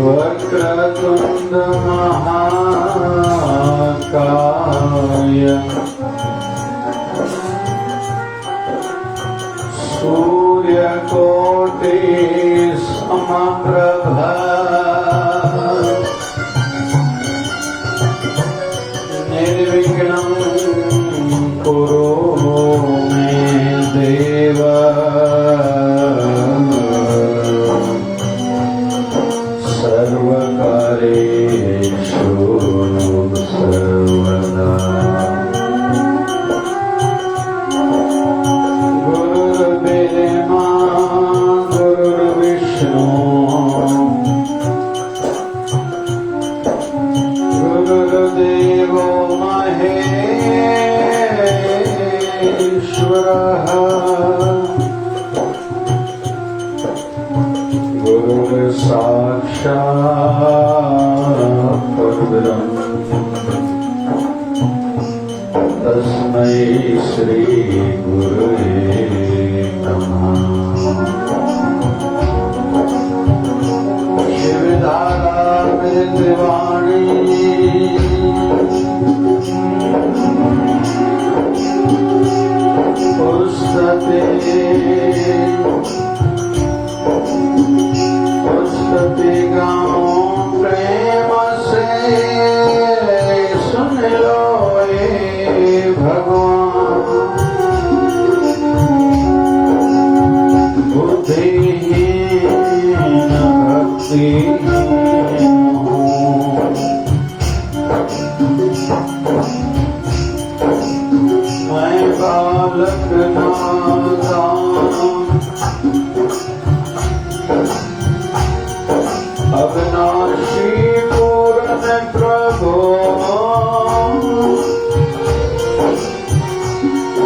वक्रतुंड महाकाय सूर्यकोटि समप्रभा निर्विघ्नं कुरु मे देव सर्वकार्येषु सर्वदा। गुरुर्ब्रह्मा गुरुर्विष्णु गुरुर्देवो महेश्वरः गुरुर्साक्षात् परब्रह्म तस्मै श्री गुरुवे नमः। शिवधारा विद्वाणी पुस्तके गाओ प्रेम से सुन लो ये भगवान। बुद्धिहीन भक्तिहीन मैं बालक नादान अविनाशी पूर्ण प्रभो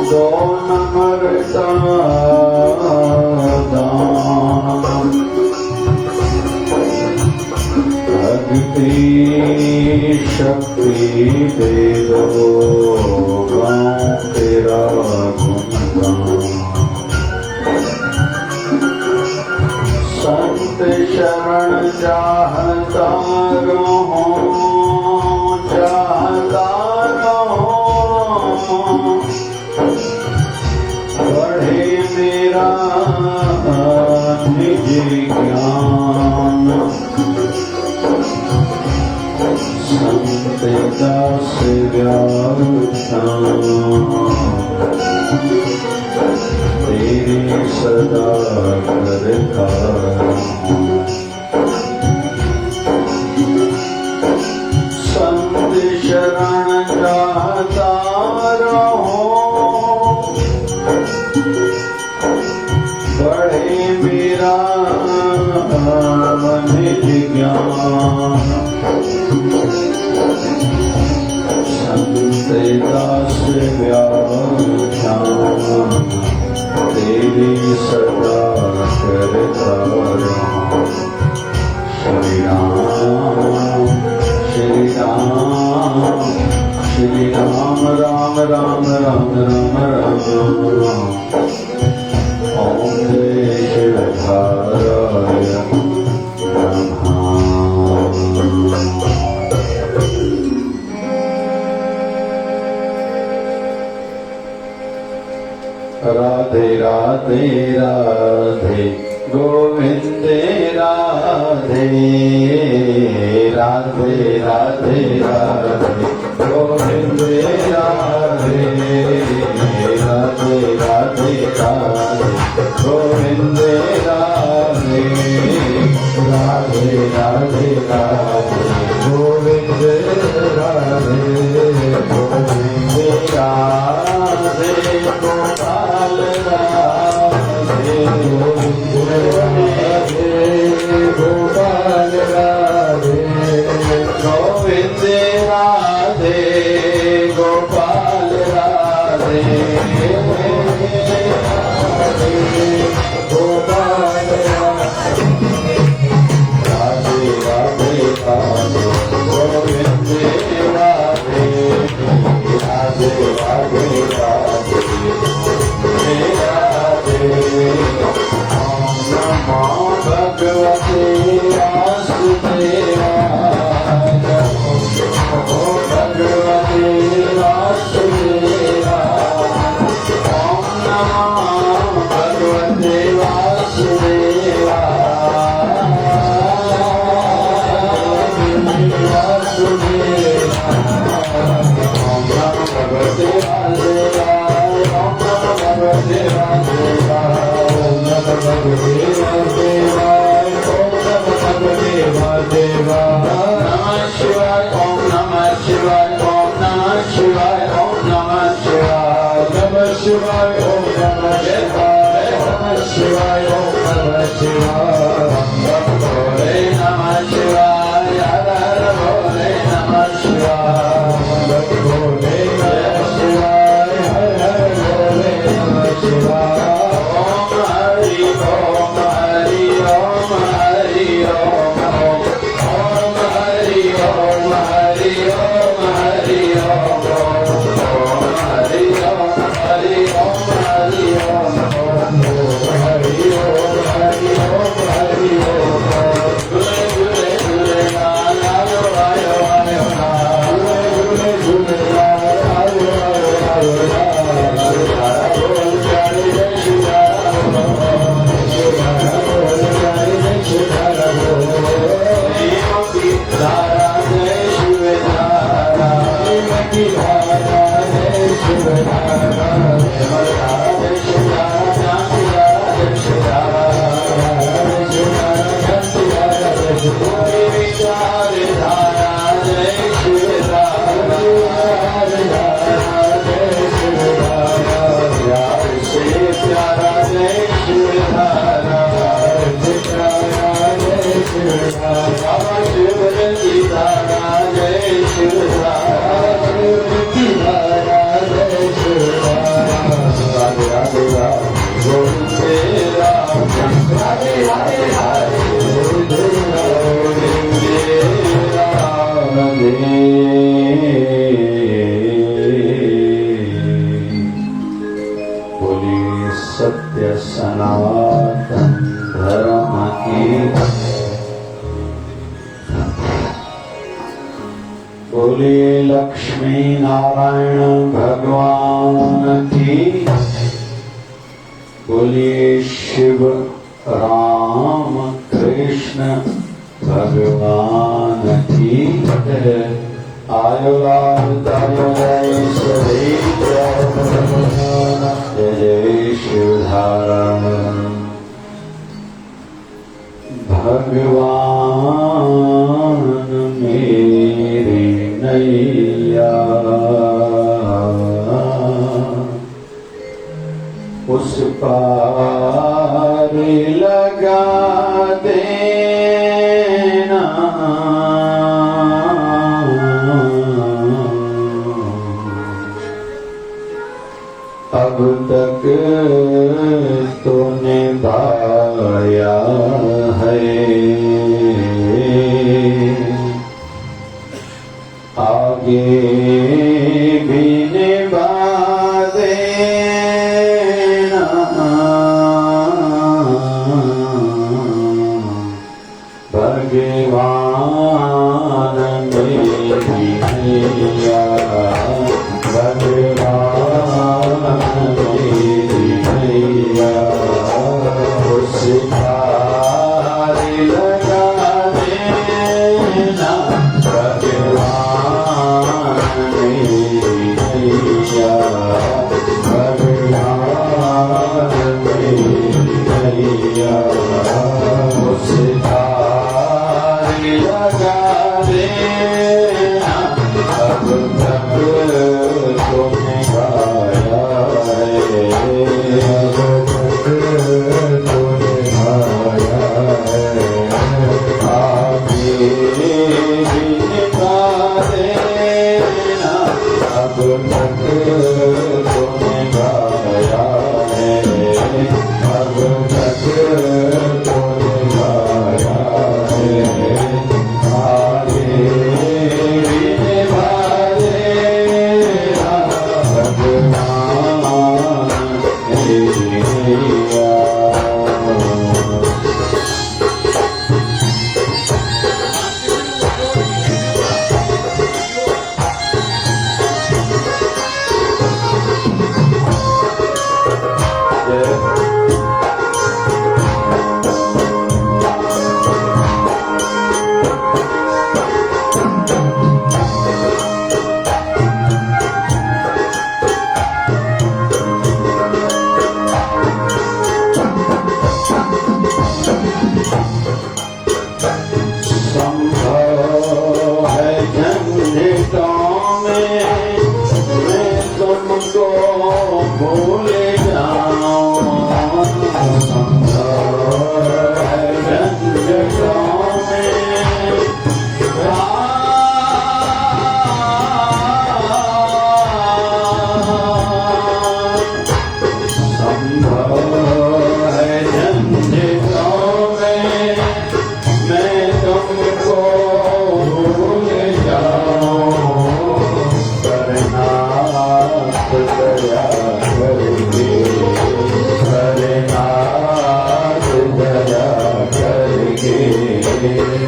दो नम्रता दान भक्ति शक्ति दे दो गाऊं तेरा गुणगान। संत शरण चाहता रहो बढ़े मेरा निज ज्ञान। संत दास व्याख्यान तेरी सदा करता संत शरण जाता रहो बढ़े मेरा निज ज्ञान। संत दास व्याख्यान तेरी सदा करता रहूं। श्री राम श्री राम श्री राम राम राम राम राम राम। ओम जय शिवधाराय नमः। राधे राधे राधे गोविंद राधे राधे राधे राधे गोविंद राधे राधे राधे राधे गोविंद राधे राधे राधे राधे गोविंद राधे गोविंद राधे गोपाल राधे गोपाल राधे गोविंद राधे गोपाल राधे गोपाल राधे राधे राधे शिवाय नमः शिवाय ओम नमः शिवाय ओम नमः शिवाय ओम नमः शिवाय नमः शिवाय ओम नमः शिवाय नमः शिवाय ओम नमः शिवाय भोले नमः शिवाय हर हर भोले नमः शिवाय भोले नमः शिवाय हर हर भोले नमः शिवाय ओम हरि ओम हरि ओम हरि ओम ओम हरि ओम हरि ओम हरि ओम ओम हरि ओम हरि ओम हरि ओम ओम हरि ओम हरि ओम हरि ओम झूले झूले झूलेलाल आयो आयो आयो झूले झूले झूलेलाल आयो आयो आयो बोल प्यारे जय शिवधारा बोल प्यारे जय शिवधारा नीम की धारा जय शिवधारा नीम की धारा जय शिवधारा धारा जय शिवधारा शांति धारा जय शिवधारा जय शिवधारा शांति धारा जय शिवधारा विचार धारा जय शिवधारा विचार धारा जय शिवधारा प्यार से प्यारा जय शिवधारा से प्यारा जय शिवधारा शिव की धारा जय शिवधारा शिव की धारा जय शिवधारा राधे राधे राम गोविंदे राम राधे राधे राधे गोविंदे राम बोलिए सत्य सनातन धर्म की बोलिए लक्ष्मी नारायण भगवान की बोलिए शिव राम कृष्ण भगवान की आयो लाल तायो जय श्री जय जय शिवधारा भगवान मेरी नैया उस पार लगा देना अब तक तो निभाया है आगे भी निभा देना भगवान मेरी नैया भगवान मेरी नैया उस पार लगा देना भगवान मेरी नैया भगवान मेरी नैया उस पार लगा देना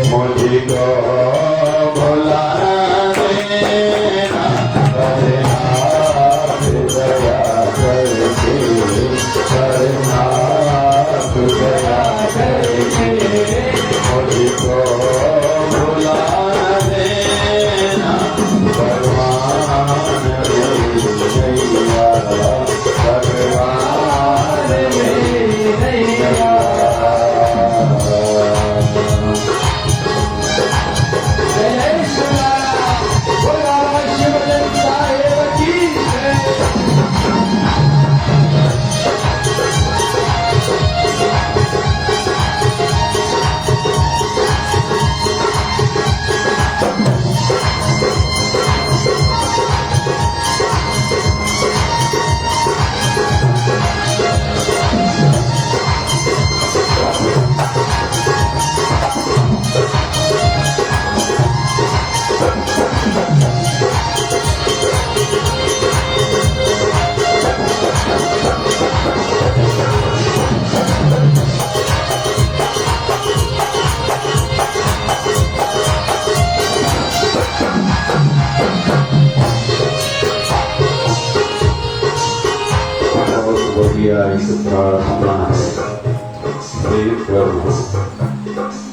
मुझको भुला देना करनाथ दया करके करनाथ दया करके मुझको भुला देना भगवान मेरी नैया भगवान मेरी नैया। एक प्रार्थना है, हे प्रभु,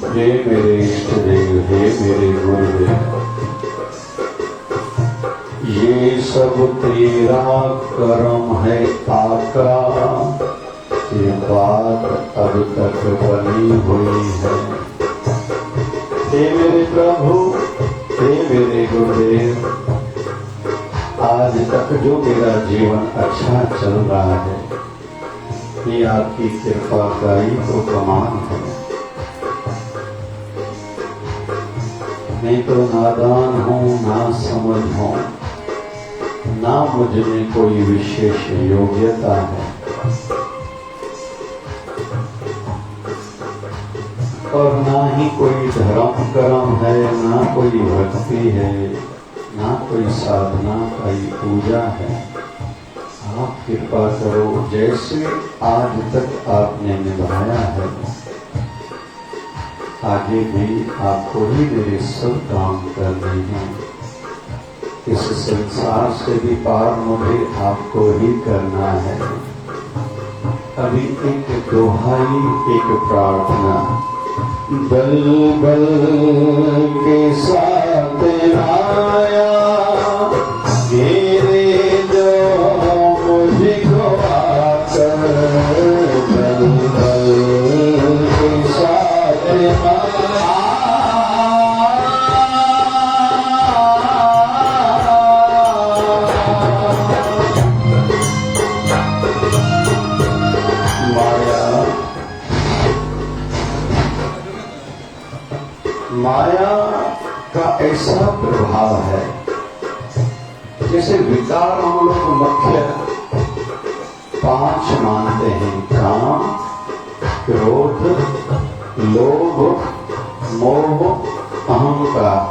हे मेरे इष्ट देव, हे मेरे गुरुदेव, ये सब तेरा कर्म है आका, ये बात अब तक बनी हुई है। हे मेरे प्रभु, हे मेरे गुरुदेव, आज तक जो मेरा जीवन अच्छा चल रहा है, ये आपकी कृपा का ही तो प्रमाण है। मैं तो नादान हूँ, ना समझ हूँ, ना मुझ में कोई विशेष योग्यता है, और ना ही कोई धर्म कर्म है, ना कोई भक्ति है, ना कोई साधना का ही पूजा है। आप कृपा करो, जैसे आज तक आपने निभाया है, आगे भी आपको ही मेरे सब काम करने हैं। इस संसार से भी पार मुझे आपको ही करना है। अभी एक दोहाई, एक प्रार्थना, बल बल के साथ आया मेरे जो मुझको आकर, बल बल के साथ माया का ऐसा प्रभाव है, जैसे विकार हम लोग मुख्य 5 मानते हैं, काम, क्रोध, लोभ, मोह, अहंकार।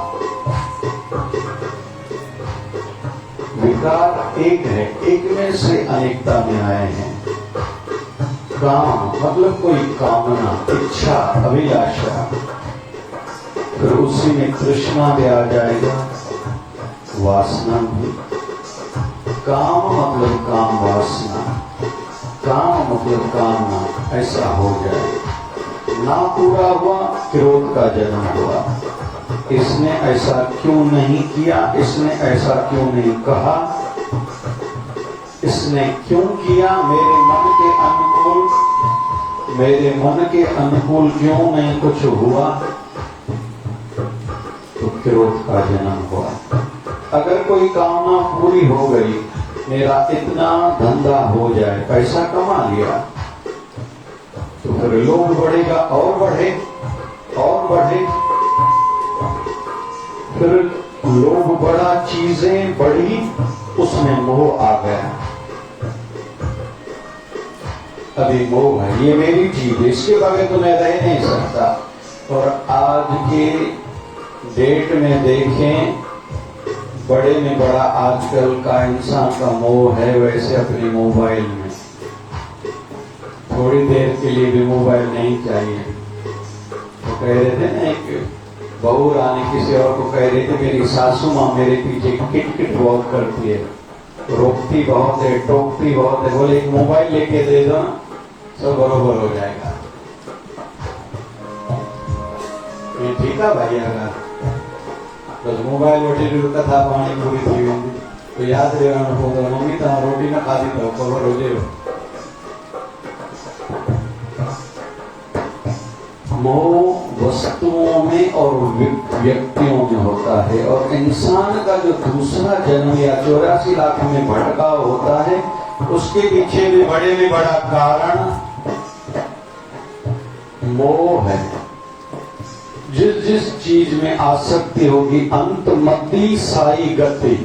विकार एक है, एक में से अनेकता में आए हैं। काम मतलब कोई कामना, इच्छा, अभिलाषा, फिर उसी में तृष्णा भी आ जाएगा, वासना भी। काम मतलब काम वासना, काम मतलब कामना, ऐसा हो जाए। ना पूरा हुआ, क्रोध का जन्म हुआ। इसने ऐसा क्यों नहीं किया, इसने ऐसा क्यों नहीं कहा, इसने क्यों किया, मेरे मन के अनुकूल क्यों नहीं कुछ हुआ, तो क्रोध का जन्म हुआ। अगर कोई कामना पूरी हो गई, मेरा इतना धंधा हो जाए, पैसा कमा लिया, तो फिर लोभ बढ़ेगा, और बढ़े और बढ़े, फिर लोभ बढ़ा, चीजें बढ़ी, उसमें मोह आ गया। अभी मोह है, ये मेरी चीज है, इसके बगैर तो मैं रह नहीं सकता। और आज के डेट में देखें, बड़े में बड़ा आजकल का इंसान का मोह है, वैसे अपने मोबाइल में थोड़ी देर के लिए भी मोबाइल नहीं चाहिए, कह रहे थे ना, एक बहू रानी किसी और को कह रही थी मेरी सासू माँ मेरे पीछे किट किट बहुत करती है, रोकती बहुत है, टोकती बहुत है। बोले एक मोबाइल लेके दे दो ना, सब बरोबर हो जाएगा। ठीक है भाई, अगर बस मोबाइल वोटी कथा पानी पूरी थी वेंदी तो याद रहना होगा, मम्मी तव्हां रोटी न खाधी अथव, ख़बर हुजे। मोह वस्तुओं में और व्यक्तियों में होता है, और इंसान का जो दूसरा जन्म या 84 लाख में भटकाव होता है, उसके पीछे भी बड़ा कारण मोह है। जिस जिस चीज में आसक्ति होगी, अंतमति साई गति,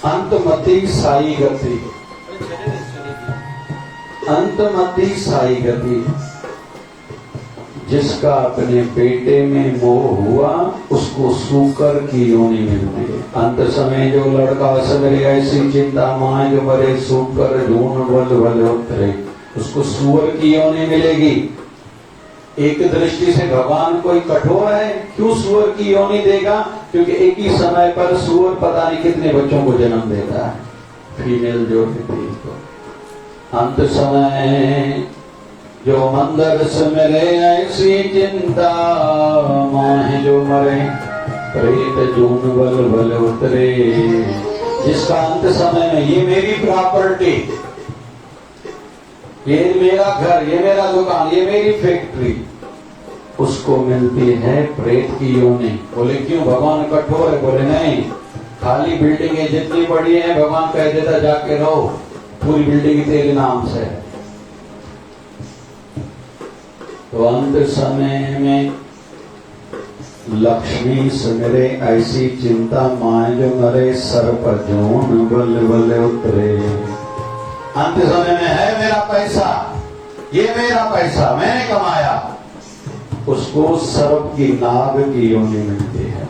अंतमति साई गति, अंतमति साई गति। जिसका अपने बेटे में मोह हुआ उसको सूकर की योनि मिलती है। अंत समय जो लड़का सवेरे ऐसी चिंता माए जो मरे, सूकर ढूंढ बल बल उतरे, उसको सुअर की योनि मिलेगी। एक दृष्टि से भगवान कोई कठोर है, क्यों सुअर की योनि देगा? क्योंकि एक ही समय पर सुअर पता नहीं कितने बच्चों को जन्म देता है, फीमेल जो होती है। तो अंत समय जो मंदर सुमिरे ऐसी चिंता माहे जो मरे, प्रेत जून बल बल उतरे। जिसका अंत समय में ये मेरी प्रॉपर्टी, ये मेरा घर, ये मेरा दुकान, ये मेरी फैक्ट्री, उसको मिलती है प्रेत की योनि। बोले क्यों भगवान कठोर है? बोले नहीं, खाली बिल्डिंगें जितनी बड़ी हैं भगवान कह देता जाके रहो, पूरी बिल्डिंग तेरे नाम से है। तो अंत समय में लक्ष्मी सुमिरे ऐसी चिंता माए जो मरे, सर पर जून बल बल उतरे। अंत समय में है मेरा पैसा, ये मेरा पैसा मैंने कमाया, उसको सर्प की नाग की योनि मिलती है।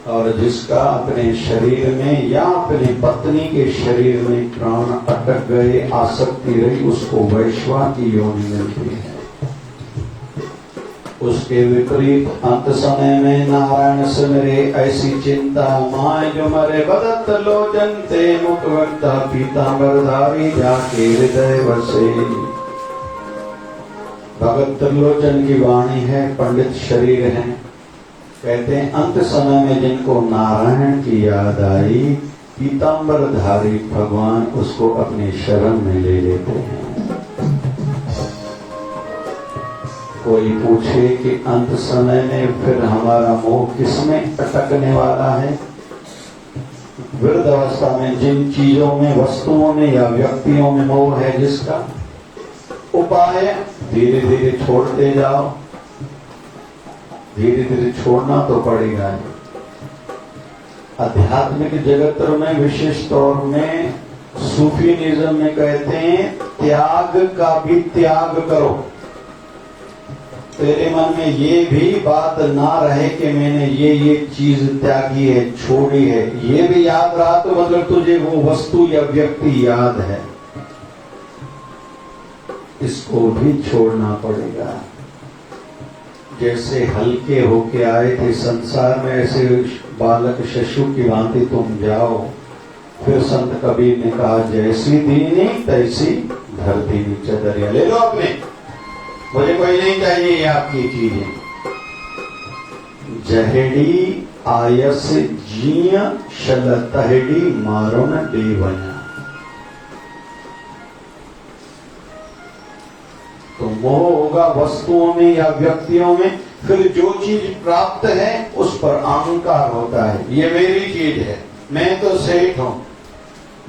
और जिसका अपने शरीर में या अपनी पत्नी के शरीर में प्राण अटक गए, आसक्ति रही, उसको वैश्वा की योनि मिलती है। उसके विपरीत अंत समय में नारायण सुमिरे ऐसी चिंता माए जो मरे, बदत लोचन ते मुखवक्ता पीतांबरधारी जाके हृदय बसे। भगत त्रिलोचन की वाणी है, पंडित शरीर है। कहते हैं अंत समय में जिनको नारायण की याद आई, पीतांबरधारी भगवान उसको अपने शरण में ले लेते हैं। कोई पूछे कि अंत समय में फिर हमारा मोह किसमें अटकने वाला है? वृद्ध अवस्था में जिन चीजों में, वस्तुओं में या व्यक्तियों में मोह है, जिसका उपाय धीरे धीरे छोड़ते जाओ। धीरे धीरे छोड़ना तो पड़ेगा। आध्यात्मिक जगत में विशेष तौर में सूफीनिज्म में कहते हैं त्याग का भी त्याग करो। तेरे मन में ये भी बात ना रहे कि मैंने ये चीज त्यागी है, छोड़ी है, ये भी याद रहा तो मतलब तुझे वो वस्तु या व्यक्ति याद है, इसको भी छोड़ना पड़ेगा। जैसे हल्के होके आए थे संसार में, ऐसे बालक शिशु की भांति तुम जाओ। फिर संत कबीर ने कहा जैसी दीनी तैसी धरती चदरिया। ले लो अपने, मुझे कोई नहीं चाहिए ये आपकी चीजें। जहेड़ी आयस जिया शल तहेड़ी मारो न देवया। तो मोह होगा वस्तुओं में या व्यक्तियों में। फिर जो चीज प्राप्त है उस पर अहंकार होता है, ये मेरी चीज है, मैं तो सेठ हूं,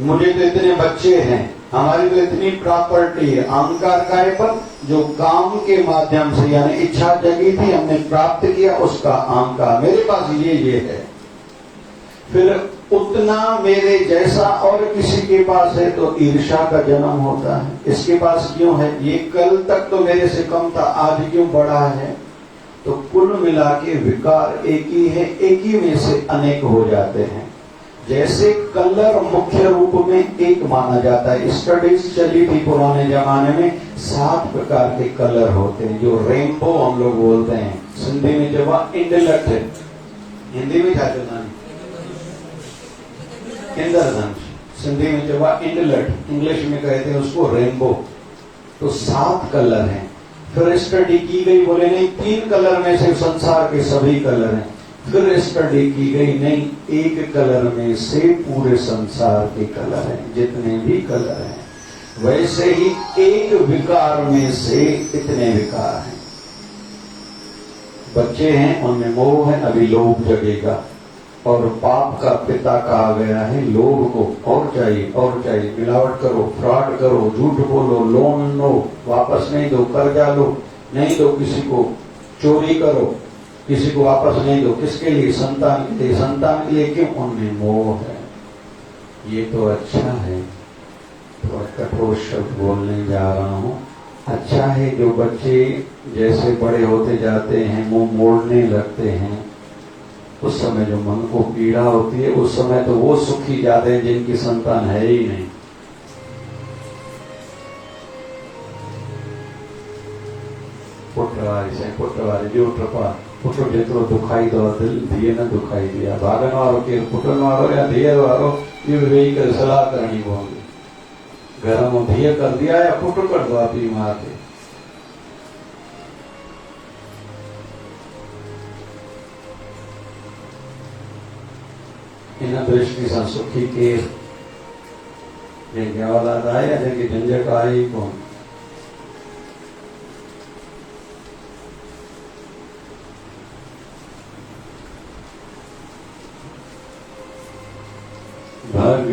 मुझे तो इतने बच्चे हैं, हमारी तो इतनी प्रॉपर्टी है। अहंकार का है, पर जो काम के माध्यम से यानी इच्छा जगी थी, हमने प्राप्त किया, उसका अहंकार, मेरे पास ये है। फिर उतना मेरे जैसा और किसी के पास है तो ईर्ष्या का जन्म होता है। इसके पास क्यों है, ये कल तक तो मेरे से कम था, आज क्यों बढ़ा है? तो कुल मिला के विकार एक ही है, एक ही में से अनेक हो जाते हैं। जैसे कलर मुख्य रूप में एक माना जाता है, स्टडीज चली थी पुराने जमाने में, 7 प्रकार के कलर होते हैं जो रेनबो हम लोग बोलते हैं। सिंधी में जब इंद्रधनुष है, हिंदी में क्या चलना इंद्रधनुष, सिंधी में जब इंद्रधनुष, इंग्लिश में कहते हैं उसको रेनबो। तो 7 कलर हैं। फिर स्टडी की गई, बोले नहीं 3 कलर में से संसार के सभी कलर हैं। फिर स्टडी की गई, नहीं 1 कलर में से पूरे संसार के कलर हैं, जितने भी कलर हैं। वैसे ही एक विकार में से इतने विकार हैं। बच्चे हैं उनमें मोह है, अभी लोभ जगेगा। और पाप का पिता कहा गया है लोभ को, और चाहिए, मिलावट करो, फ्रॉड करो, झूठ बोलो, लोन लो, वापस नहीं दो, कर्जा लो, नहीं दो किसी को, चोरी करो, किसी को वापस नहीं दो। किसके लिए? संतान के लिए। संतान के लिए क्यों? उनमें मोह है। ये तो अच्छा है, तो कठोर शब्द बोलने जा रहा हूं। अच्छा है जो बच्चे जैसे बड़े होते जाते हैं मुंह मोड़ने लगते हैं, उस समय जो मन को पीड़ा होती है, उस समय तो वो सुखी जाते हैं जिनकी संतान है ही नहीं। पुटवारी जो ट्रपा पुटो जेतरो दुखाई दो दिल दिए न दुखाई दिया। भागन वारो के पुटन वारो या धीअ वारो ये वेही करे सलाह करनी पवंदी। घर में धीअ कर दिया या पुट कर दो अपनी मां के। इन दृष्टि सां सुखी केर? जंहिंखे औलाद आहे या जंहिंखे झंझट आहे ई कोन।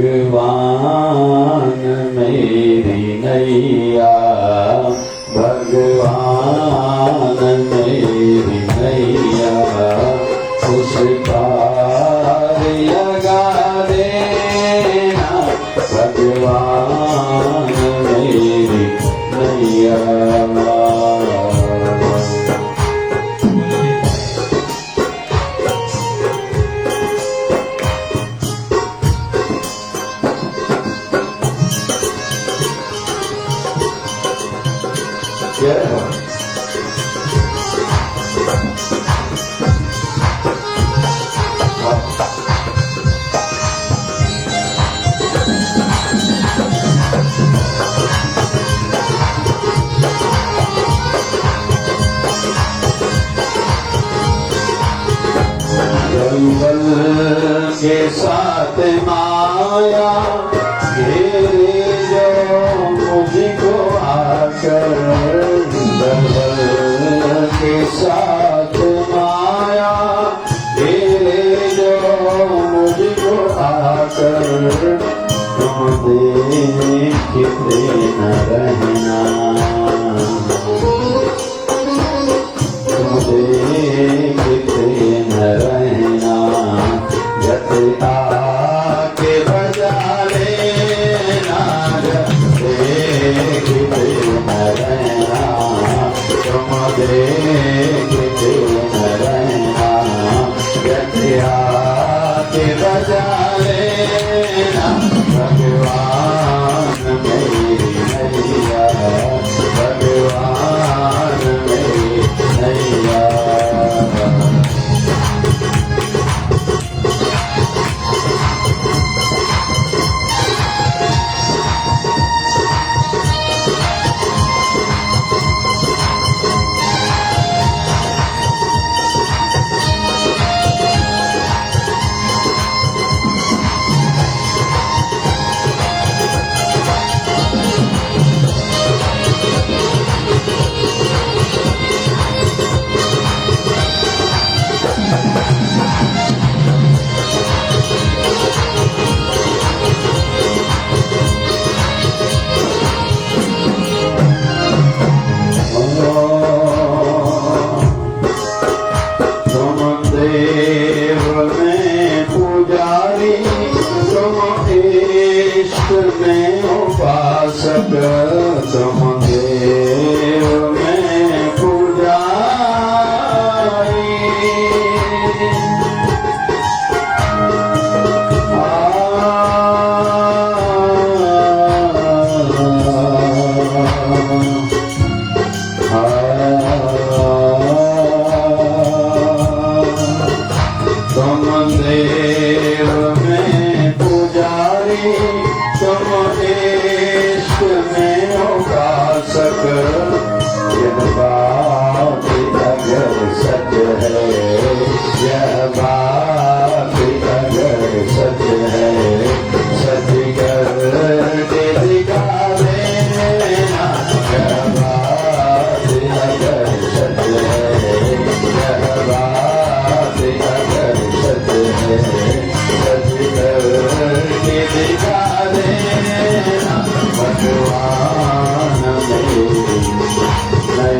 भगवान मेरी नैया, भगवान मेरी नैया, उस पार लगा देना, भगवान मेरी नैया। के साथ माया घेरे जो मुझको आकर, दलदल के साथ माया घेरे जो मुझको आकर, तुम देखते न रहना, तुम देखते न रहना, आके बजा लेना, देखते न रहना, तुम देखते न रहना, आके बजा लेना, भगवान मेरी नैया, भगवान मेरी नैया।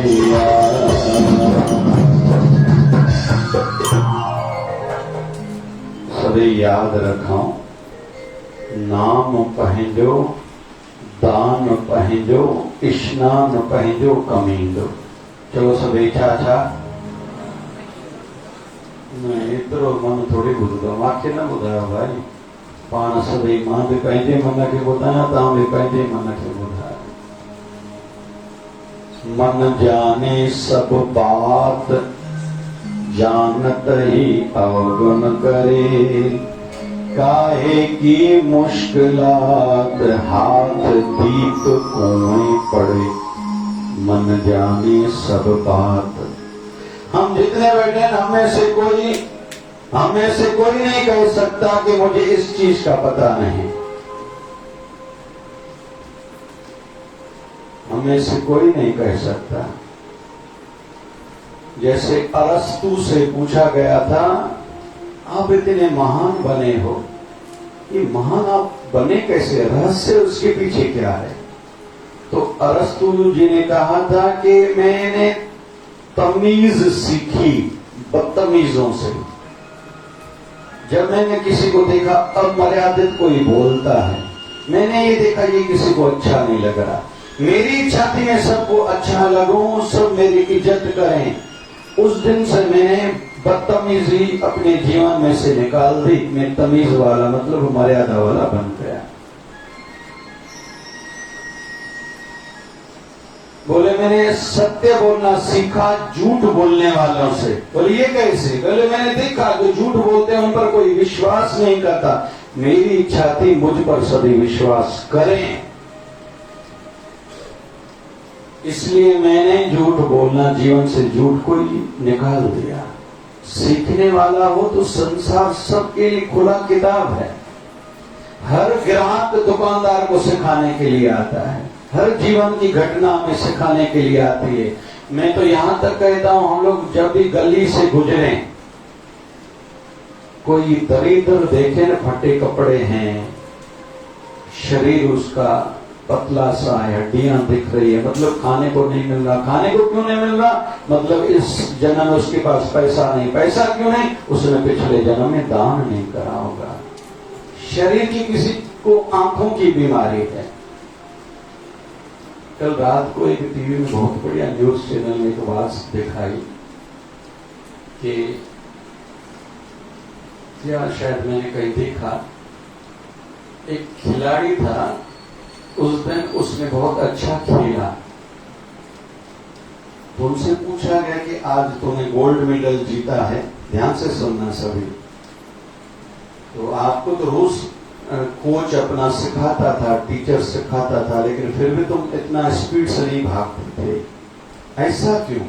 कन्हैया। सभी याद रखो, नाम पंहिंजो, दान पंहिंजो, स्नान पंहिंजो कमींदो। चलो सभी छा छा न एतिरो मन थोड़ी ॿुधंदो, मूंखे न ॿुधायो भाई। पाण सभई, मां बि पंहिंजे मन खे ॿुधायां, तव्हां बि पंहिंजे मन खे ॿुधायो। मन जाने सब बात, जानत ही अवगुण करे। काहे की मुश्किलात, हाथ दीप कुएं पड़े। मन जाने सब बात। हम जितने बैठे हैं, हमें से कोई नहीं कह सकता कि मुझे इस चीज का पता नहीं। हमें से कोई नहीं कह सकता। जैसे अरस्तु से पूछा गया था, आप इतने महान बने हो, ये महान आप बने कैसे, रहस्य उसके पीछे क्या है? तो अरस्तु जी ने कहा था कि मैंने तमीज सीखी बदतमीजों से। जब मैंने किसी को देखा अमर्यादित कोई बोलता है, मैंने ये देखा ये किसी को अच्छा नहीं लग रहा, मेरी इच्छा थी मैं सबको अच्छा लगूं, सब मेरी इज्जत करें। उस दिन से मैंने बदतमीजी अपने जीवन में से निकाल दी। मैं तमीज वाला, मतलब मर्यादा वाला बन गया। बोले मैंने सत्य बोलना सीखा झूठ बोलने वालों से। बोले ये कैसे? बोले मैंने देखा जो झूठ बोलते हैं उन पर कोई विश्वास नहीं करता। मेरी इच्छा थी मुझ पर सभी विश्वास करें, इसलिए मैंने झूठ बोलना, जीवन से झूठ को निकाल दिया। सीखने वाला हो तो संसार सबके लिए खुला किताब है। हर ग्राहक दुकानदार को सिखाने के लिए आता है, हर जीवन की घटना में सिखाने के लिए आती है। मैं तो यहां तक कहता हूं, हम लोग जब भी गली से गुजरे, कोई दरिद्र देखे न, फटे कपड़े हैं, शरीर उसका पतला सा है, हड्डियां दिख रही है, मतलब खाने को नहीं मिल रहा। खाने को क्यों नहीं मिल रहा? मतलब इस जन्म में उसके पास पैसा नहीं। पैसा क्यों नहीं? उसने पिछले जन्म में दान नहीं करा होगा। शरीर की किसी को आंखों की बीमारी है। कल रात को एक टीवी में बहुत बढ़िया न्यूज चैनल में एक बात दिखाई कि क्या, शायद मैंने कहीं देखा, एक खिलाड़ी था, उस दिन उसने बहुत अच्छा खेला, तो उनसे पूछा गया कि आज तूने गोल्ड मेडल जीता है, ध्यान से सुनना सभी, तो आपको तो रोज कोच अपना सिखाता था, टीचर सिखाता था, लेकिन फिर भी तुम इतना स्पीड से नहीं भागते थे, ऐसा क्यों?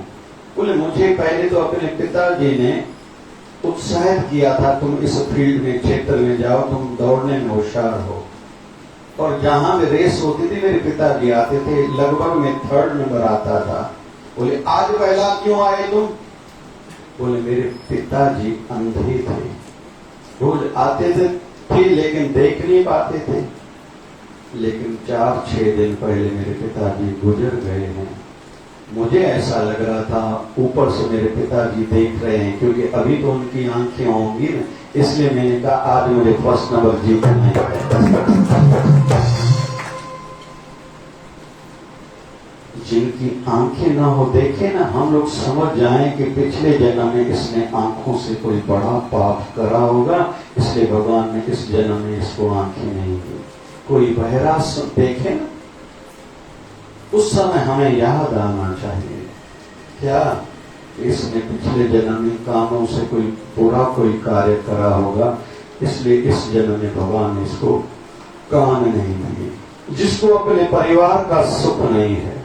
बोले मुझे पहले तो अपने पिताजी ने उत्साहित किया था, तुम इस फील्ड में, क्षेत्र में जाओ, तुम दौड़ने में होशियार हो। और जहां भी रेस होती थी मेरे पिताजी आते थे, लगभग मैं 3rd नंबर आता था। बोले आज पहला क्यों आए तुम? बोले मेरे पिताजी अंधे थे, रोज आते थे लेकिन देख नहीं पाते थे, लेकिन 4-6 दिन पहले मेरे पिताजी गुजर गए हैं। मुझे ऐसा लग रहा था ऊपर से मेरे पिताजी देख रहे हैं, क्योंकि अभी तो उनकी आंखें होंगी ना, इसलिए मैंने कहा आज मुझे 1st नंबर जीतना है। जिनकी आंखें ना हो, देखे ना, हम लोग समझ जाएं कि पिछले जन्म में इसने आंखों से कोई बड़ा पाप करा होगा, इसलिए भगवान ने इस जन्म में इसको आंखें नहीं दी। कोई बहरा देखे ना, उस समय हमें याद आना चाहिए क्या इसने पिछले जन्म में कानों से कोई बुरा कोई कार्य करा होगा, इसलिए इस जन्म में भगवान ने इसको कान नहीं दिए। जिसको अपने परिवार का सुख नहीं है,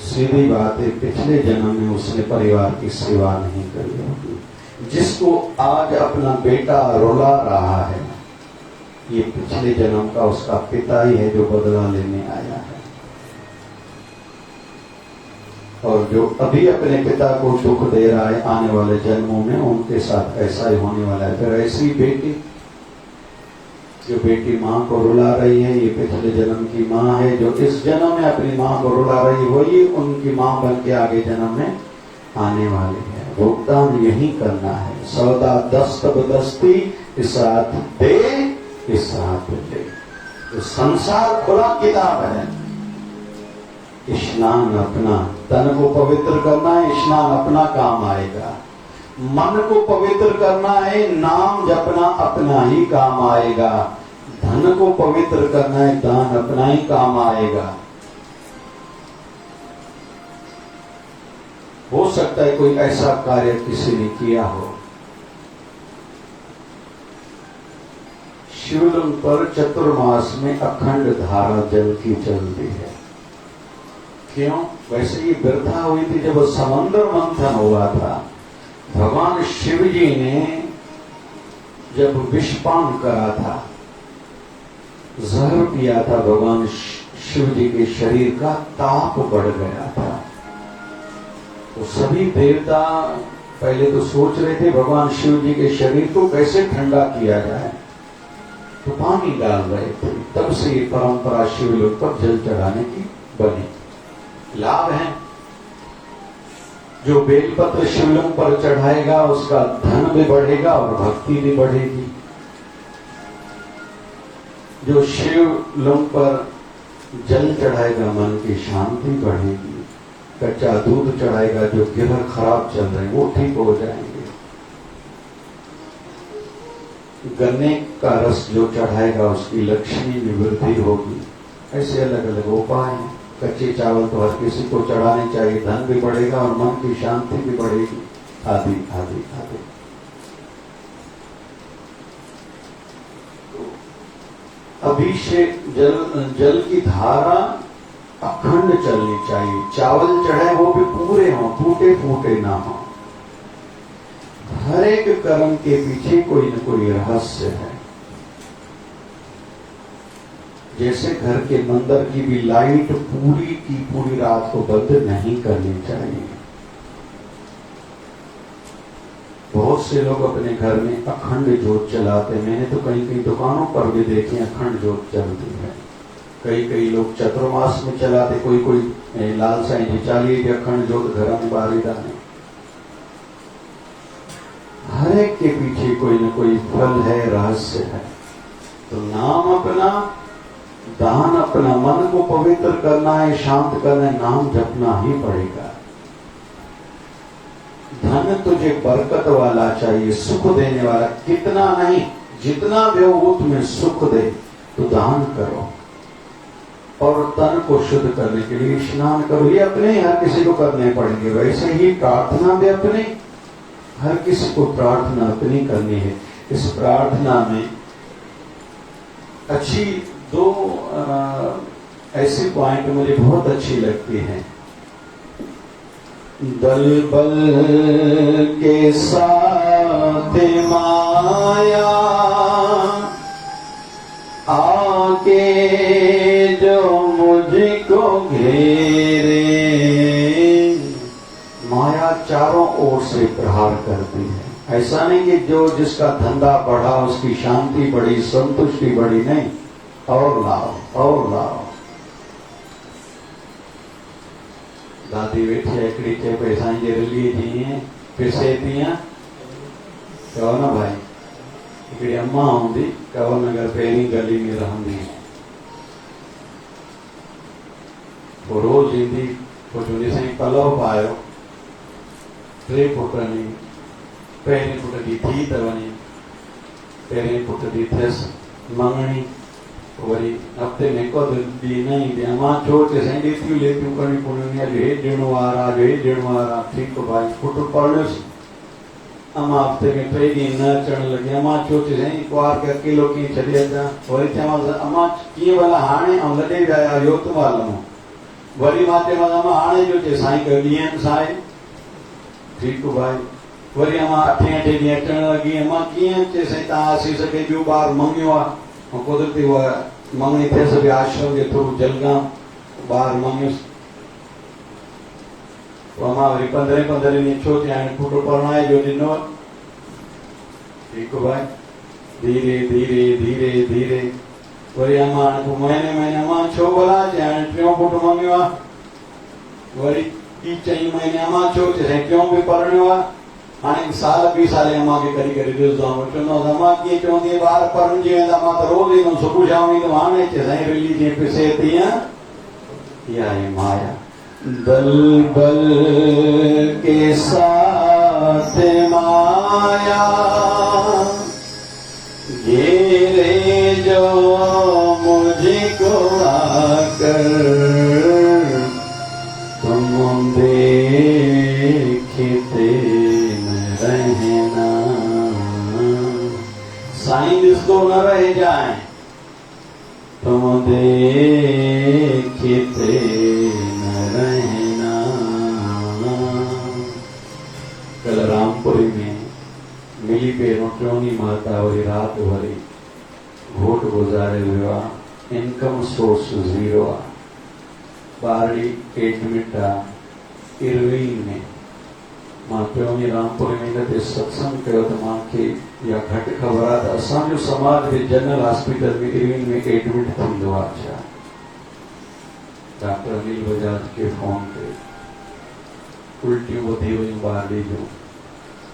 सीधी बात है, पिछले जन्म में उसने परिवार की सेवा नहीं करी होगी। जिसको आज अपना बेटा रुला रहा है, ये पिछले जन्म का उसका पिता ही है जो बदला लेने आया है। और जो अभी अपने पिता को दुख दे रहा है, आने वाले जन्मों में उनके साथ ऐसा ही होने वाला है। फिर ऐसी बेटी जो बेटी माँ को रुला रही है, ये पिछले जन्म की माँ है। जो इस जन्म में अपनी माँ को रुला रही है, वही उनकी माँ बन के आगे जन्म में आने वाली है। भुगतान यही करना है। सौदा दस्तब दस्ती, इस हाथ दे इस हाथ ले। तो संसार खुला किताब है। स्नान अपना, तन को पवित्र करना है, स्नान अपना काम आएगा। मन को पवित्र करना है, नाम जपना अपना ही काम आएगा। धन को पवित्र करना है, दान अपना ही काम आएगा। हो सकता है कोई ऐसा कार्य किसी ने किया हो। शिवलिंग पर चतुर्मास में अखंड धारा जल की चलती है। क्यों? वैसे ही वृद्धा हुई थी जब समंदर मंथन हुआ था। भगवान शिव जी ने जब विषपान करा था, जहर पिया था, भगवान शिव जी के शरीर का ताप बढ़ गया था। तो सभी देवता पहले तो सोच रहे थे भगवान शिव जी के शरीर को कैसे ठंडा किया जाए, तो पानी डाल रहे थे। तब से ये परंपरा शिवलिंग पर जल चढ़ाने की बनी। लाभ है, जो बेलपत्र शिवलिंग पर चढ़ाएगा उसका धन भी बढ़ेगा और भक्ति भी बढ़ेगी। जो शिवलिंग पर जल चढ़ाएगा मन की शांति बढ़ेगी। कच्चा दूध चढ़ाएगा, जो गिरह खराब चल रहे हैं वो ठीक हो जाएंगे। गन्ने का रस जो चढ़ाएगा उसकी लक्ष्मी में वृद्धि होगी। ऐसे अलग अलग उपाय हैं। कच्चे चावल तो हर किसी को चढ़ाने चाहिए, धन भी बढ़ेगा और मन की शांति भी बढ़ेगी, आदि आदि आदि। अभिषेक जल की धारा अखंड चलनी चाहिए। चावल चढ़े वो भी पूरे हों, टूटे फूटे ना हो। हर एक कर्म के पीछे कोई न कोई रहस्य है। जैसे घर के मंदिर की भी लाइट पूरी की पूरी रात को बंद नहीं करनी चाहिए। बहुत से लोग अपने घर में अखंड ज्योत जलाते हैं। मैंने तो कई कई दुकानों पर भी देखे अखंड ज्योत जलती है। कई कई लोग चतुर्मास में चलाते, कोई कोई लाल साईं जी चालिए अखंड ज्योत घर में बारी डाले। हर एक के पीछे कोई न कोई फल है, रहस्य है। तो नाम अपना, दान अपना, मन को पवित्र करना है, शांत करना है, नाम जपना ही पड़ेगा। धन तुझे बरकत वाला चाहिए, सुख देने वाला। कितना नहीं, जितना भी हो वो तुम्हें सुख दे, तो दान करो। और तन को शुद्ध करने के लिए स्नान करो। ये अपने हर किसी को करने पड़ेंगे। वैसे ही प्रार्थना भी अपने, हर किसी को प्रार्थना अपनी करनी है। इस प्रार्थना में अच्छी दो ऐसी पॉइंट मुझे बहुत अच्छी लगती हैं। दल बल के साथ माया आके जो मुझको घेरे। माया चारों ओर से प्रहार करती है। ऐसा नहीं कि जो जिसका धंधा बढ़ा उसकी शांति बढ़ी, संतुष्टि बढ़ी, नहीं, और लाओ और लाओ। दादी बैठी एकड़ी के पैसा जे रली थी पिसे थिया कहो ना भाई। हिकिड़ी अम्मा हूंदी कहो नगर पहिरीं गली में रहंदी, वो रोज ईंदी। पोइ चवंदी साईं पलव पायो। 3 पुटनि, पहिरें पुट जी थी त वञे, पहिरें पुट जी थियसि मङणी। वरी हफ्ते में हिकु ॾींहुं न ईंदी। अम्मा छो चए साईं ॾेतियूं लेतियूं करणी पवंदियूं, अॼु हे ॾिणु वार आहे, अॼु हे ॾिणु वार आहे। ठीकु भाई, पुटु पढ़ियोसि। अम्मा हफ्ते में 3 ॾींहं न अचणु लॻी। अम्मा छो चए साईं कुंवार खे अकेलो कीअं छॾे अचां। वरी चयोमांसि अम्मा कीअं भला हाणे ऐं लॾे विया आहियो, योत वाल मूं। वरी मां चयोमांसि अम्मा हाणे जो चए साईं कयो ॾींहंनि सां आहे। ठीकु भाई। वरी अम्मा 8 ॾींहं अचणु लॻी। अम्मा कीअं चए साईं तव्हां आसीस खे ॿियो ॿार मङियो आहे, ऐं कुदरती उहा मङणी थियसि बि आश्रम जे थ्रू जलगांव ॿार मङियुसि। पोइ अम्मा वरी 15 ॾींहं छो चई हाणे पुटु परणाए जो ॾिनो। ठीकु भाई। धीरे धीरे धीरे धीरे वरी अमां को महीने अमां छो भला चया टियों पुट मम्मी वा वरी 3 महीने अमां छो चए क्यों भी पढ़णो आ हाणे साल 2 साल अमां के करी करी ॾिसंदो चवंदो अमां कीअं चवंदी ॿार पढ़णजी वेंदा मां त रोज़ ईंदुमि सुबुह शाम ईंदुमि हाणे चए साईं रिली जीअं पिसे तीअं इहा आहे माया दल बल के साथ माया घेरे जो मुझको आकर तुम देखते न रहना साईं जिसको न रह जाए तुम देखते न रहना। कल रामपुरी में मिली पेरों क्यों माता वरी रात भरी घोट गुजारे विवाह इनकम सोर्स 0 आ बारड़ी एडमिट आ इरविन में मां प्योनी रामपुरी में हिन ते सत्संग कयो त मूंखे इहा घटि ख़बर आहे त असांजो समाज में जनरल हॉस्पिटल में इरविन में एडमिट थींदो आहे छा डॉक्टर अनिल बजाज के फोन ते उल्टियूं वधी वियूं बारड़ी जूं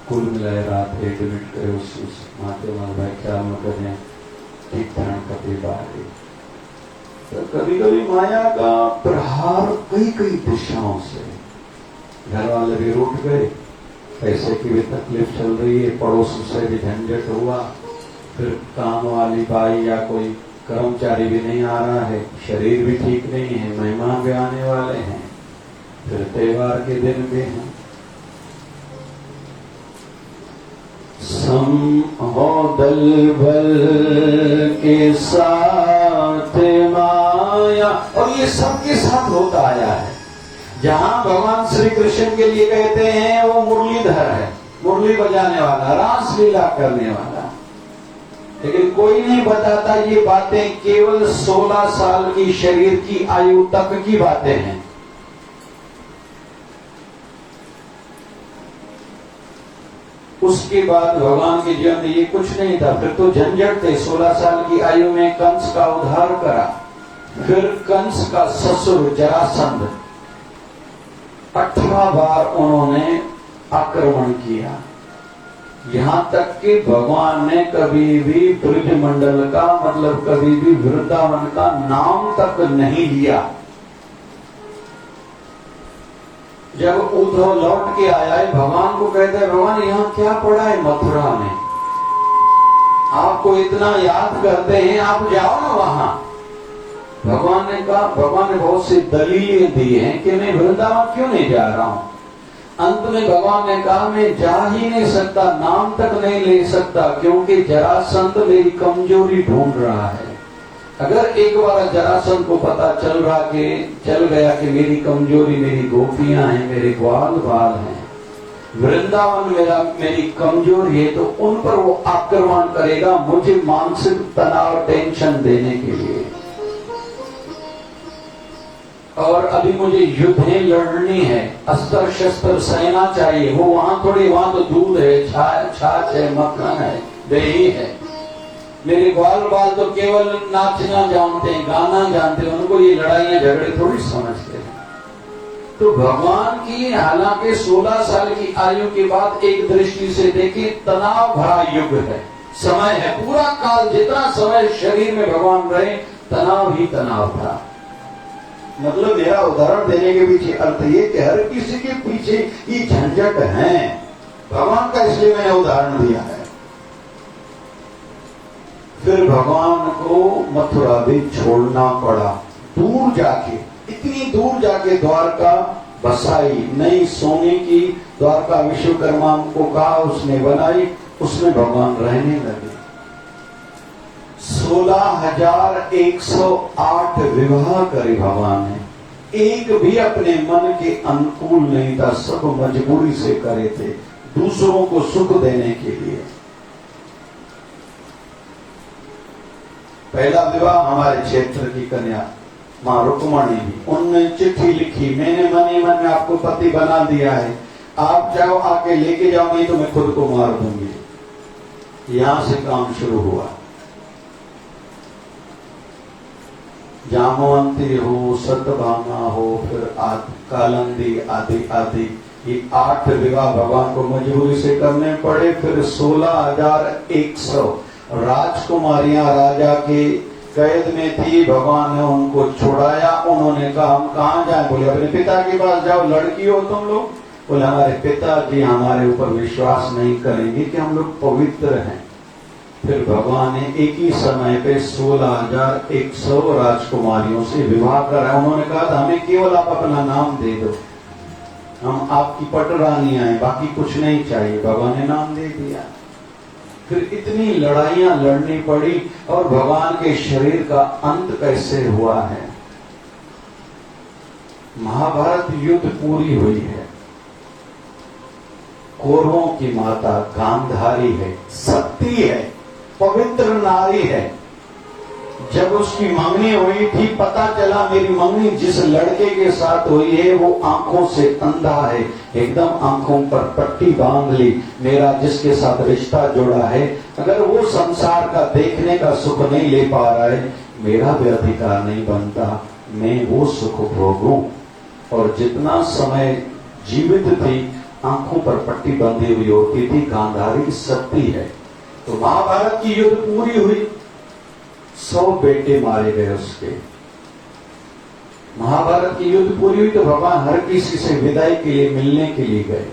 कुल मिलाए रात एडमिट कयोसि मां चयोमांसि भाई ख्याल न कजें ठीक थियणु खपे बारड़ी तो कभी कभी माया का प्रहार कई कई दिशाओं से घर वाले भी रूठ गए पैसे की भी तकलीफ चल रही है पड़ोस से भी झंझट हुआ फिर काम वाली बाई या कोई कर्मचारी भी नहीं आ रहा है शरीर भी ठीक नहीं है मेहमान भी आने वाले हैं फिर त्योहार के दिन भी हैं सम हो दल बल के साथ माया और ये सबके साथ होता आया है। जहां भगवान श्री कृष्ण के लिए कहते हैं वो मुरलीधर है मुरली बजाने वाला रास लीला करने वाला लेकिन कोई नहीं बताता ये बातें केवल 16 साल की शरीर की आयु तक की बातें हैं। उसके बाद भगवान के जीवन में ये कुछ नहीं था फिर तो झंझट थे 16 साल की आयु में कंस का उद्धार करा फिर कंस का ससुर जरासंध 18 बार उन्होंने आक्रमण किया यहां तक कि भगवान ने कभी भी ब्रज मंडल का मतलब कभी भी वृंदावन का नाम तक नहीं लिया। जब उद्धव लौट के आया है भगवान को कहते हैं भगवान यहाँ क्या पड़ा है मथुरा में आपको इतना याद करते हैं आप जाओ ना वहां। भगवान ने कहा भगवान ने बहुत सी दलीलें दी हैं कि मैं वृंदावन क्यों नहीं जा रहा हूं। अंत में भगवान ने कहा मैं जा ही नहीं सकता नाम तक नहीं ले सकता क्योंकि जरासंध मेरी कमजोरी ढूंढ रहा है। अगर एक बार जरासंध को पता चल गया कि मेरी कमजोरी मेरी गोपियां हैं मेरे ग्वाल बाल हैं वृंदावन मेरी कमजोरी है तो उन पर वो आक्रमण करेगा मुझे मानसिक तनाव टेंशन देने के लिए और अभी मुझे युद्ध लड़नी है अस्त्र शस्त्र सेना चाहिए वो वहां थोड़ी वहां तो दूध है छाछ है मक्खन है दही है। मेरे ग्वाल बाल तो केवल नाचना जानते हैं गाना जानते हैं उनको ये लड़ाइयां झगड़े थोड़ी समझते हैं। तो भगवान की हालांकि 16 साल की आयु के बाद एक दृष्टि से देखिए तनाव भरा युग है समय है पूरा काल जितना समय शरीर में भगवान रहे तनाव ही तनाव था। मतलब मेरा उदाहरण देने के पीछे अर्थ ये कि हर किसी के पीछे ये झंझट है भगवान का इसलिए मैंने उदाहरण दिया है। फिर भगवान को मथुरा भी छोड़ना पड़ा दूर जाके इतनी दूर जाके द्वारका बसाई नई सोने की द्वारका विश्वकर्मा को कहा उसने बनाई उसमें भगवान रहने लगे। 16,108 विवाह करे भगवान ने एक भी अपने मन के अनुकूल नहीं था सब मजबूरी से करे थे दूसरों को सुख देने के लिए। पहला विवाह हमारे क्षेत्र की कन्या मां रुक्मणी भी उनने चिट्ठी लिखी मैंने मन में आपको पति बना दिया है आप जाओ आके लेके जाओ नहीं तो मैं खुद को मार दूंगी। यहां से काम शुरू हुआ। जामवंती हो, सतभामा हो, फिर कालंदी आदि आदि, ये 8 विवाह भगवान को मजबूरी से करने पड़े। फिर 16,100 राजकुमारियां राजा के कैद में थी, भगवान ने उनको छुड़ाया। उन्होंने कहा हम कहाँ जाए? बोले अपने पिता के पास जाओ। लड़की हो तुम लोग? बोले हमारे पिताजी हमारे ऊपर विश्वास नहीं करेंगे कि हम लोग पवित्र हैं। फिर भगवान ने एक ही समय पे 16,100 राजकुमारियों से विवाह कराया। उन्होंने कहा था हमें केवल आप अपना नाम दे दो, हम आपकी पटरानियां हैं, बाकी कुछ नहीं चाहिए। भगवान ने नाम दे दिया। फिर इतनी लड़ाइयां लड़नी पड़ी और भगवान के शरीर का अंत कैसे हुआ है? महाभारत युद्ध पूरी हुई है। कौरवों की माता गांधारी है, सती है, पवित्र नारी है। जब उसकी मंगनी हुई थी, पता चला मेरी मंगनी जिस लड़के के साथ हुई है वो आंखों से अंधा है, एकदम आंखों पर पट्टी बांध ली। मेरा जिसके साथ रिश्ता जुड़ा है, अगर वो संसार का देखने का सुख नहीं ले पा रहा है, मेरा भी अधिकार नहीं बनता मैं वो सुख भोगूं। और जितना समय जीवित थी आंखों पर पट्टी बंधी हुई होती थी। गांधारी सती है। तो महाभारत की युद्ध पूरी हुई, 100 बेटे मारे गए उसके। महाभारत की युद्ध पूरी हुई तो भगवान हर किसी से विदाई के लिए मिलने के लिए गए।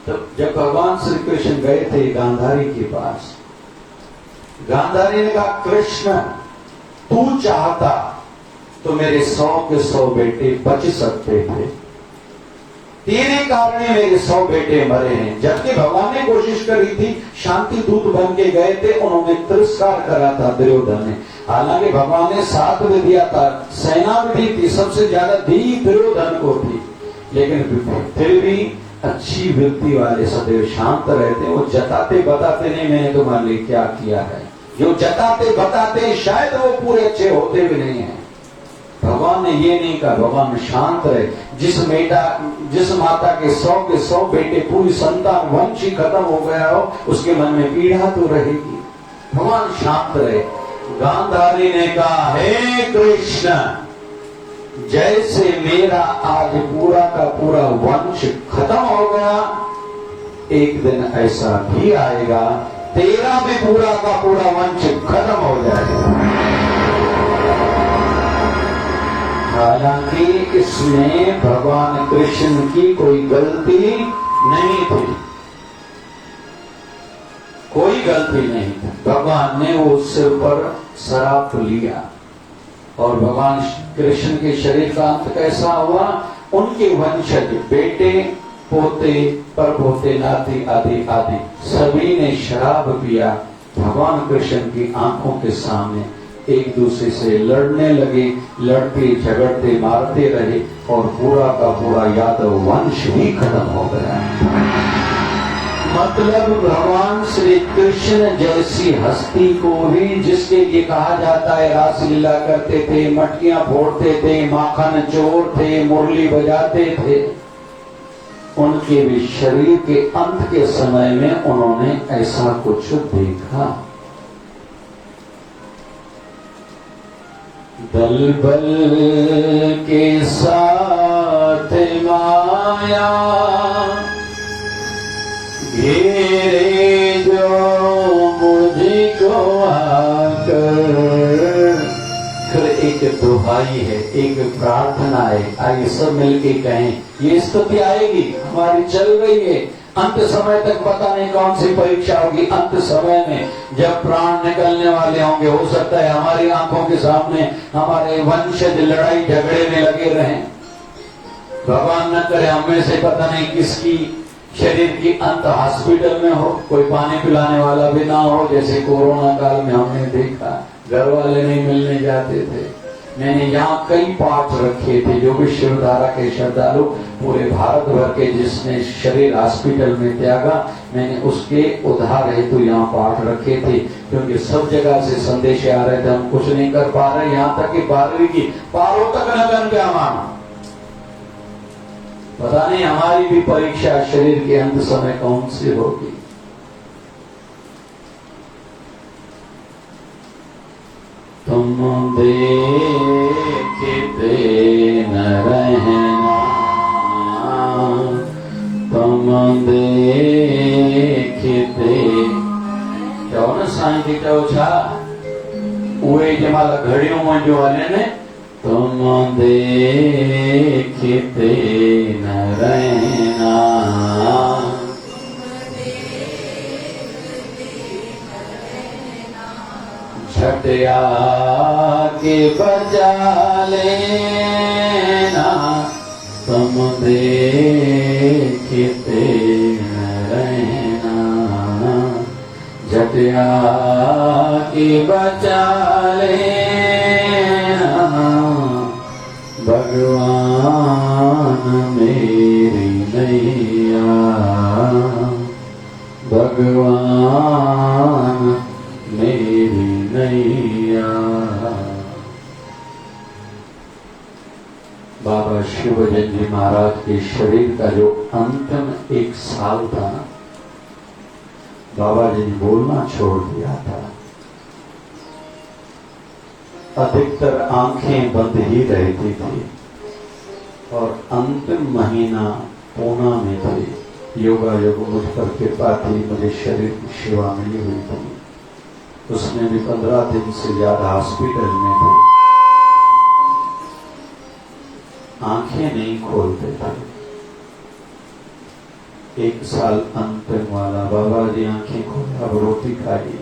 तो जब भगवान श्री कृष्ण गए थे गांधारी के पास, गांधारी ने कहा कृष्ण तू चाहता तो मेरे 100 के 100 बेटे बच सकते थे, तेरे कारण मेरे 100 बेटे मरे हैं। जबकि भगवान ने कोशिश करी थी, शांति दूत बन के गए थे, उन्होंने तिरस्कार करा था दुर्योधन ने। हालांकि भगवान ने साथ भी दिया था, सेना भी दी थी, सबसे ज्यादा दी दुर्योधन को थी, लेकिन फिर भी अच्छी वृत्ति वाले सदैव शांत रहते। वो जताते बताते नहीं मैंने तुम्हारे लिए क्या किया है, जो जताते बताते शायद वो पूरे अच्छे होते भी नहीं है। भगवान ने ये नहीं कहा, भगवान शांत रहे। जिस माता के 100 के 100 बेटे पूरी संतान वंश ही खत्म हो गया हो, उसके मन में पीड़ा तो रहेगी। भगवान शांत रहे। गांधारी ने कहा हे कृष्ण, जैसे मेरा आज पूरा का पूरा वंश खत्म हो गया, एक दिन ऐसा भी आएगा तेरा भी पूरा का पूरा वंश खत्म हो जाएगा। हालांकि इसमें भगवान कृष्ण की कोई गलती नहीं थी, कोई गलती नहीं थी। भगवान ने वो सिर पर श्राप लिया और भगवान कृष्ण के शरीर का अंत कैसा हुआ? उनके वंशज बेटे पोते परपोते नाती आदि आदि सभी ने शराब पिया। भगवान कृष्ण की आंखों के सामने एक दूसरे से लड़ने लगे, लड़ते झगड़ते मारते रहे और पूरा का पूरा यादव वंश भी खत्म हो गया। मतलब भगवान श्री कृष्ण जैसी हस्ती को भी, जिसके लिए कहा जाता है रासलीला करते थे, मटकियां फोड़ते थे, माखन चोर थे, मुरली बजाते थे, उनके भी शरीर के अंत के समय में उन्होंने ऐसा कुछ देखा। दल बल के साथ माया घेरे जो मुझको आकर। फिर एक दुहाई है, एक प्रार्थना है, आइए सब मिलके कहें। ये स्तुति आएगी हमारी चल रही है, अंत समय तक पता नहीं कौन सी परीक्षा होगी। अंत समय में जब प्राण निकलने वाले होंगे, हो सकता है हमारी आंखों के सामने हमारे वंशज लड़ाई झगड़े में लगे रहें। भगवान न करे हमें से पता नहीं किसकी शरीर की अंत हॉस्पिटल में हो, कोई पानी पिलाने वाला भी ना हो, जैसे कोरोना काल में हमने देखा, घर वाले नहीं मिलने जाते थे। मैंने यहाँ कई पाठ रखे थे, जो भी शिवधारा के श्रद्धालु पूरे भारत भर के जिसने शरीर हॉस्पिटल में त्यागा, मैंने उसके उद्धार हेतु यहाँ पाठ रखे थे, क्योंकि सब जगह से संदेश आ रहे थे हम कुछ नहीं कर पा रहे। यहाँ तक कि 12वीं की पारों तक लगन क्या माना, पता नहीं हमारी भी परीक्षा शरीर के अंत समय कौन सी होगी। तुम देखते न रहना, तुम देखते चओ न साईं खे चओ छा उहे जंहिंमहिल घड़ियूं मुंहिंजो हले ने तुम देखते न रहना, झट आके बजा लेना, तुम देखते न रहना, झट आके बचा लेना, भगवान मेरी नैया, भगवान मेरी नैया। बाबा शिवजन जी महाराज के शरीर का जो अंतिम 1 साल था, बाबा जी ने बोलना छोड़ दिया था। अधिकतर आंखें बंद ही रहती थी और अंतिम महीना पूना में थे। योगा योग मुझ पर कृपा थी, मुझे शरीर की सेवा मिली हुई थी। उसमें भी 15 दिन से ज्यादा हॉस्पिटल में थे, आंखें नहीं खोलते थे। 1 साल अंतिम वाला बाबा जी आंखें खोले, अब रोटी खाइए।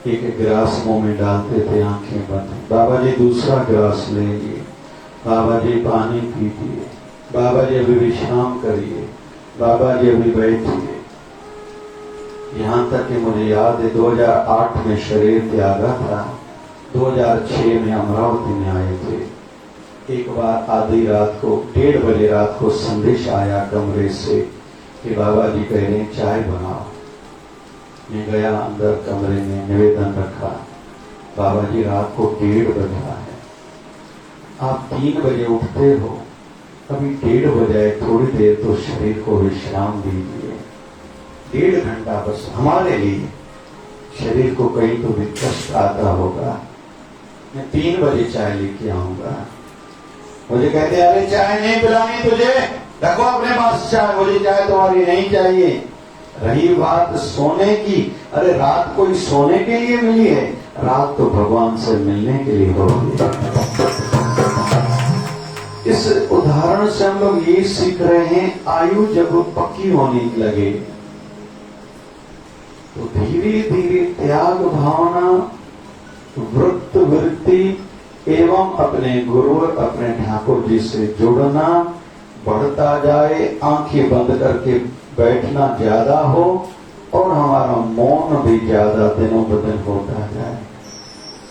एक गिलास मुंह में डालते थे, आंखें बंद। बाबा जी दूसरा गिलास लेंगे, बाबा जी पानी पीजिए, बाबा जी अभी विश्राम करिए, बाबा जी अभी बैठिए। यहाँ तक कि मुझे याद है 2008 में शरीर त्यागा था, 2006 में अमरावती में आए थे। एक बार आधी रात को 1:30 बजे रात को संदेश आया कमरे से कि बाबा जी कह रहे हैं चाय बनाओ। मैं गया अंदर कमरे में, निवेदन रखा, बाबा जी रात को 1:30 बजा है, आप 3 बजे उठते हो, अभी 1:30 बजे, थोड़ी देर तो शरीर को विश्राम दीजिए। 1.5 घंटा बस हमारे लिए, शरीर को कहीं तो भी कष्ट आता होगा। मैं 3 बजे चाय लेके आऊंगा। मुझे कहते अरे चाय नहीं पिलानी तुझे, रखो अपने पास चाय, मुझे चाय तुम्हारी नहीं चाहिए। रही बात सोने की, अरे रात कोई सोने के लिए मिली है, रात तो भगवान से मिलने के लिए होगी। इस उदाहरण से हम लोग ये सीख रहे हैं, आयु जब पक्की होने लगे तो धीरे धीरे त्याग भावना, वृत्त वृत्ति एवं अपने गुरुवर अपने ठाकुर जी से जुड़ना बढ़ता जाए, आंखें बंद करके बैठना ज्यादा हो और हमारा मौन भी ज्यादा दिनों ब दिन होता जाए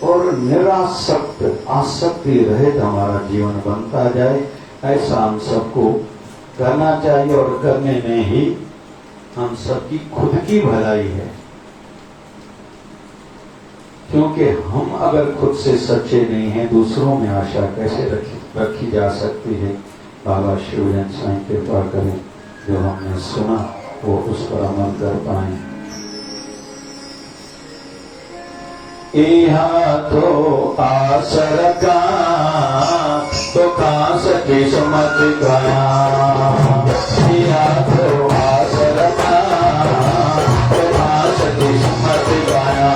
और निरासक्त आसक्ति रहित हमारा जीवन बनता जाए। ऐसा हम सबको करना चाहिए और करने में ही हम सबकी खुद की भलाई है। क्योंकि हम अगर खुद से सच्चे नहीं हैं, दूसरों में आशा कैसे रखी जा सकती है। बाबा शिवजन साईं कृपा करें, जो हमने सुना वो उस पर अमल कर पाए। तो आसर का तो कांस किस्मत गया, तो आसर का तो कांस किस्मत गया,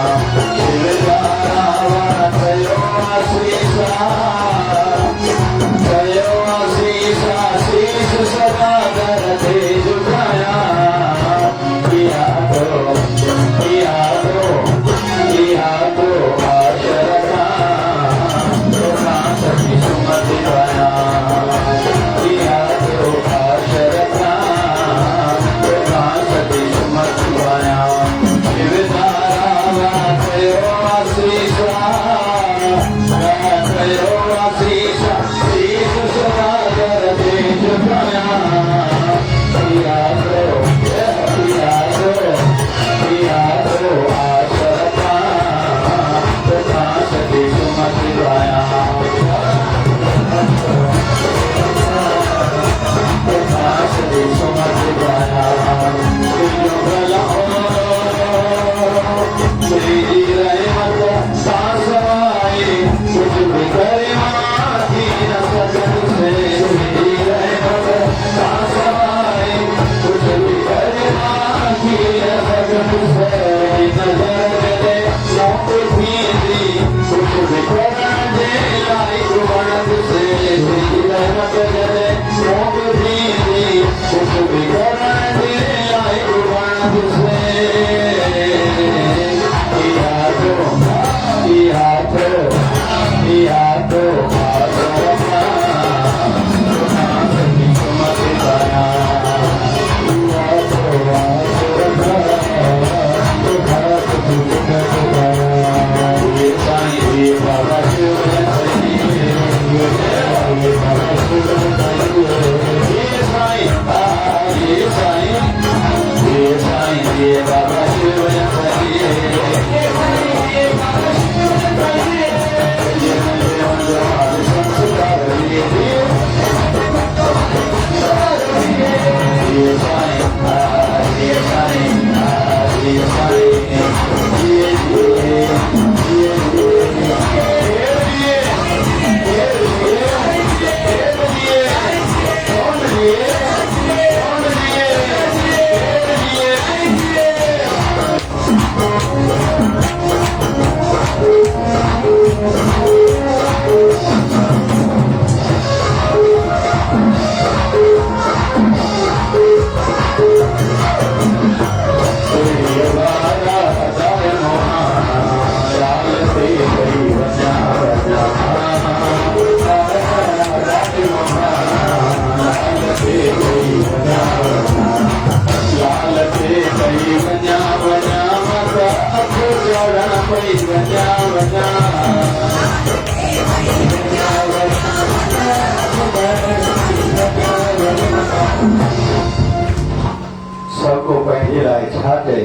सबको पहिला छाते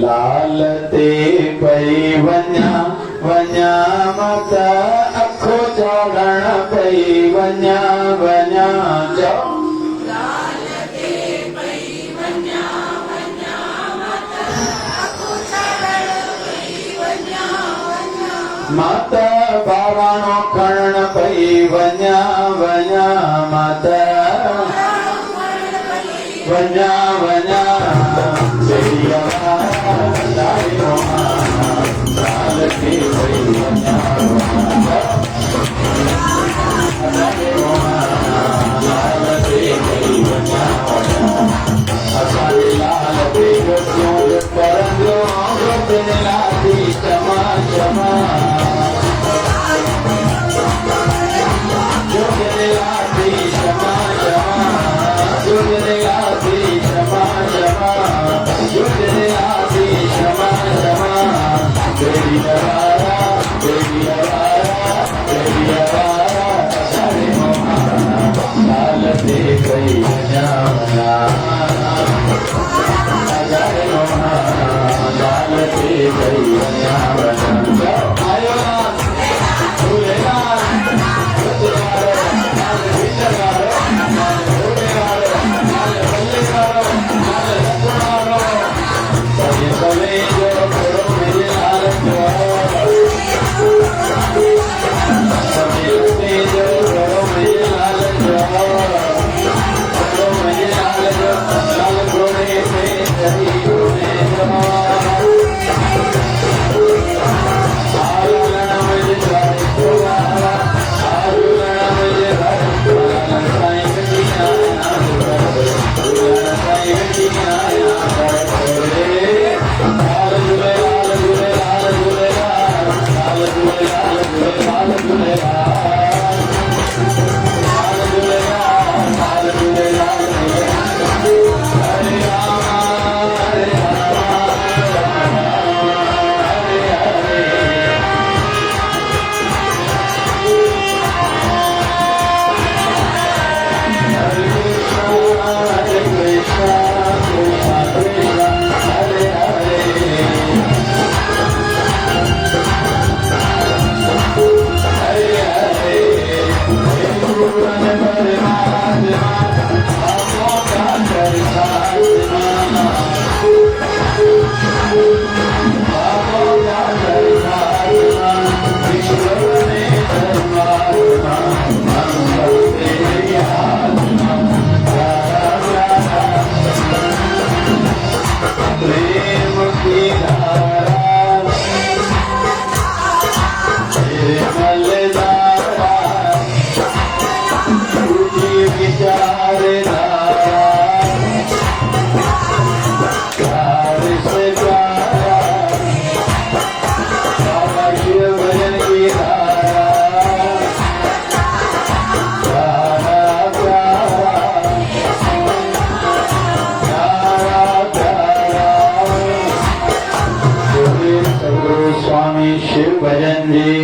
लाल ते पई वञा वञा मत अखो चढ़ण पई वञा वञा चओ मत बाराणो खणण पई वञा वञा मत वञा वञा लाल ते पई वञा लाल ते पई वञा असांजे लाल ते परंदो लाथी क्षमा क्षमा जी